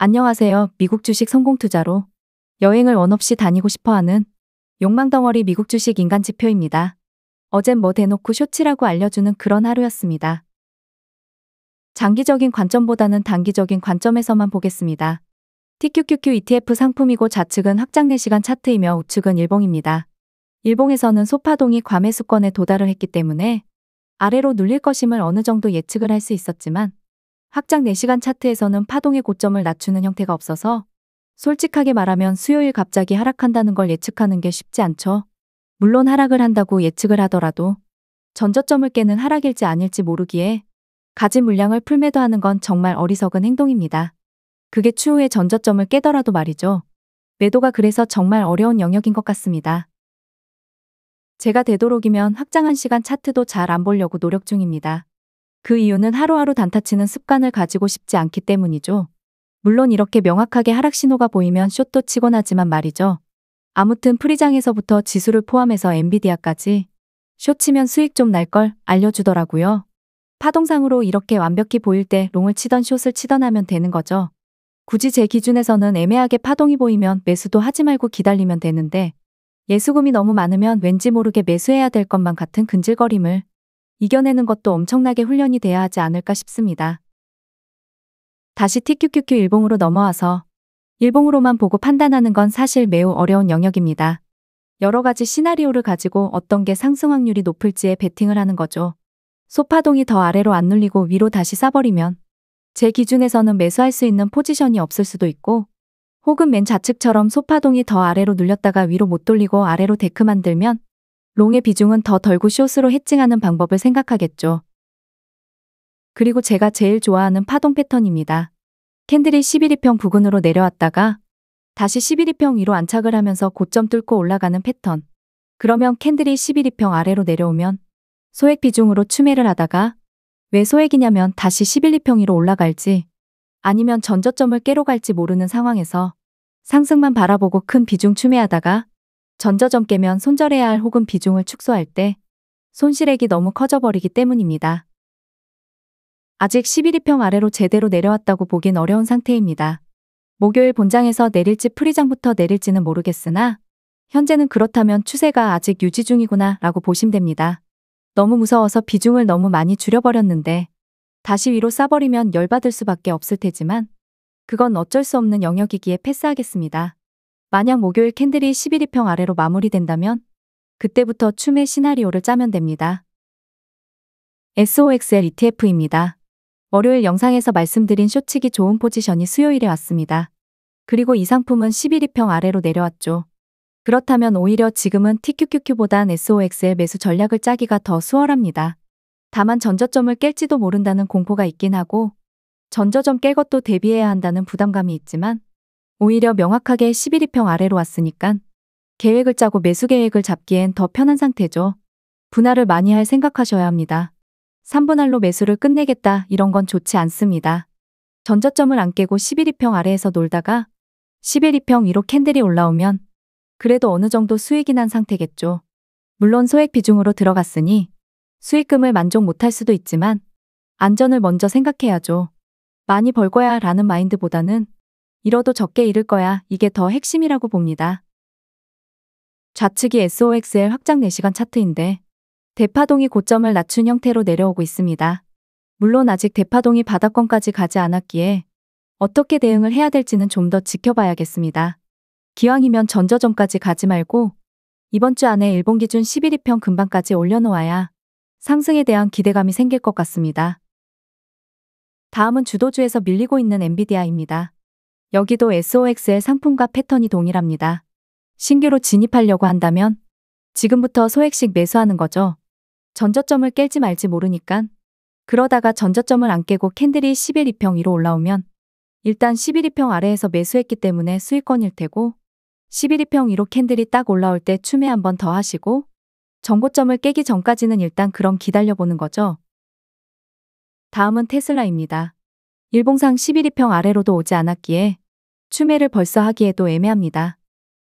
안녕하세요. 미국 주식 성공 투자로 여행을 원 없이 다니고 싶어하는 욕망덩어리 미국 주식 인간 지표입니다. 어젠 뭐 대놓고 쇼치라고 알려주는 그런 하루였습니다. 장기적인 관점보다는 단기적인 관점에서만 보겠습니다. TQQQ ETF 상품이고 좌측은 확장 4시간 차트이며 우측은 일봉입니다. 일봉에서는 소파동이 과매수권에 도달을 했기 때문에 아래로 눌릴 것임을 어느 정도 예측을 할 수 있었지만 확장 4시간 차트에서는 파동의 고점을 낮추는 형태가 없어서 솔직하게 말하면 수요일 갑자기 하락한다는 걸 예측하는 게 쉽지 않죠. 물론 하락을 한다고 예측을 하더라도 전저점을 깨는 하락일지 아닐지 모르기에 가진 물량을 풀매도하는 건 정말 어리석은 행동입니다. 그게 추후에 전저점을 깨더라도 말이죠. 매도가 그래서 정말 어려운 영역인 것 같습니다. 제가 되도록이면 확장 1시간 차트도 잘 안 보려고 노력 중입니다. 그 이유는 하루하루 단타치는 습관을 가지고 싶지 않기 때문이죠. 물론 이렇게 명확하게 하락 신호가 보이면 숏도 치곤 하지만 말이죠. 아무튼 프리장에서부터 지수를 포함해서 엔비디아까지 숏 치면 수익 좀 날 걸 알려주더라고요. 파동상으로 이렇게 완벽히 보일 때 롱을 치던 숏을 치던 하면 되는 거죠. 굳이 제 기준에서는 애매하게 파동이 보이면 매수도 하지 말고 기다리면 되는데 예수금이 너무 많으면 왠지 모르게 매수해야 될 것만 같은 근질거림을 이겨내는 것도 엄청나게 훈련이 돼야 하지 않을까 싶습니다. 다시 TQQQ 일봉으로 넘어와서 일봉으로만 보고 판단하는 건 사실 매우 어려운 영역입니다. 여러 가지 시나리오를 가지고 어떤 게 상승 확률이 높을지에 베팅을 하는 거죠. 소파동이 더 아래로 안 눌리고 위로 다시 싸버리면 제 기준에서는 매수할 수 있는 포지션이 없을 수도 있고 혹은 맨 좌측처럼 소파동이 더 아래로 눌렸다가 위로 못 돌리고 아래로 데크 만들면 롱의 비중은 더 덜고 숏으로 해칭하는 방법을 생각하겠죠. 그리고 제가 제일 좋아하는 파동 패턴입니다. 캔들이 11일평 부근으로 내려왔다가 다시 11일평 위로 안착을 하면서 고점 뚫고 올라가는 패턴. 그러면 캔들이 11일평 아래로 내려오면 소액 비중으로 추매를 하다가 왜 소액이냐면 다시 11일평 위로 올라갈지 아니면 전저점을 깨러 갈지 모르는 상황에서 상승만 바라보고 큰 비중 추매하다가 전저점 깨면 손절해야 할 혹은 비중을 축소할 때 손실액이 너무 커져버리기 때문입니다. 아직 11일평 아래로 제대로 내려왔다고 보긴 어려운 상태입니다. 목요일 본장에서 내릴지 프리장부터 내릴지는 모르겠으나 현재는 그렇다면 추세가 아직 유지 중이구나 라고 보시면 됩니다. 너무 무서워서 비중을 너무 많이 줄여버렸는데 다시 위로 싸버리면 열받을 수밖에 없을 테지만 그건 어쩔 수 없는 영역이기에 패스하겠습니다. 만약 목요일 캔들이 11일평 아래로 마무리된다면 그때부터 추매 시나리오를 짜면 됩니다. SOXL ETF입니다. 월요일 영상에서 말씀드린 숏치기 좋은 포지션이 수요일에 왔습니다. 그리고 이 상품은 11일평 아래로 내려왔죠. 그렇다면 오히려 지금은 TQQQ보단 SOXL 매수 전략을 짜기가 더 수월합니다. 다만 전저점을 깰지도 모른다는 공포가 있긴 하고 전저점 깰 것도 대비해야 한다는 부담감이 있지만 오히려 명확하게 11일평 아래로 왔으니까 계획을 짜고 매수 계획을 잡기엔 더 편한 상태죠. 분할을 많이 할 생각하셔야 합니다. 3분할로 매수를 끝내겠다 이런 건 좋지 않습니다. 전저점을 안 깨고 11일평 아래에서 놀다가 11일평 위로 캔들이 올라오면 그래도 어느 정도 수익이 난 상태겠죠. 물론 소액 비중으로 들어갔으니 수익금을 만족 못할 수도 있지만 안전을 먼저 생각해야죠. 많이 벌 거야 라는 마인드보다는 잃어도 적게 잃을 거야 이게 더 핵심이라고 봅니다. 좌측이 SOXL 확장 4시간 차트인데 대파동이 고점을 낮춘 형태로 내려오고 있습니다. 물론 아직 대파동이 바닥권까지 가지 않았기에 어떻게 대응을 해야 될지는 좀 더 지켜봐야겠습니다. 기왕이면 전저점까지 가지 말고 이번 주 안에 일본 기준 11일평 근방까지 올려놓아야 상승에 대한 기대감이 생길 것 같습니다. 다음은 주도주에서 밀리고 있는 엔비디아입니다. 여기도 SOXL 상품과 패턴이 동일합니다. 신규로 진입하려고 한다면 지금부터 소액씩 매수하는 거죠. 전저점을 깰지 말지 모르니까 그러다가 전저점을 안 깨고 캔들이 11일평 위로 올라오면 일단 11일평 아래에서 매수했기 때문에 수익권일 테고 11일평 위로 캔들이 딱 올라올 때 추매 한 번 더 하시고 전고점을 깨기 전까지는 일단 그럼 기다려보는 거죠. 다음은 테슬라입니다. 일봉상 11일평 아래로도 오지 않았기에 추매를 벌써 하기에도 애매합니다.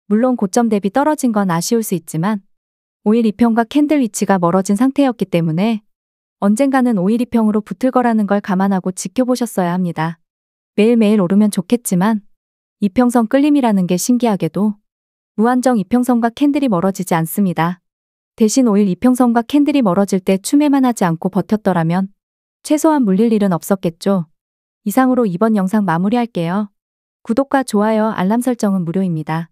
물론 고점 대비 떨어진 건 아쉬울 수 있지만 5일 2평과 캔들 위치가 멀어진 상태였기 때문에 언젠가는 5일 2평으로 붙을 거라는 걸 감안하고 지켜보셨어야 합니다. 매일매일 오르면 좋겠지만 이평선 끌림이라는 게 신기하게도 무한정 이평선과 캔들이 멀어지지 않습니다. 대신 5일 이평선과 캔들이 멀어질 때 추매만 하지 않고 버텼더라면 최소한 물릴 일은 없었겠죠. 이상으로 이번 영상 마무리할게요. 구독과 좋아요, 알람 설정은 무료입니다.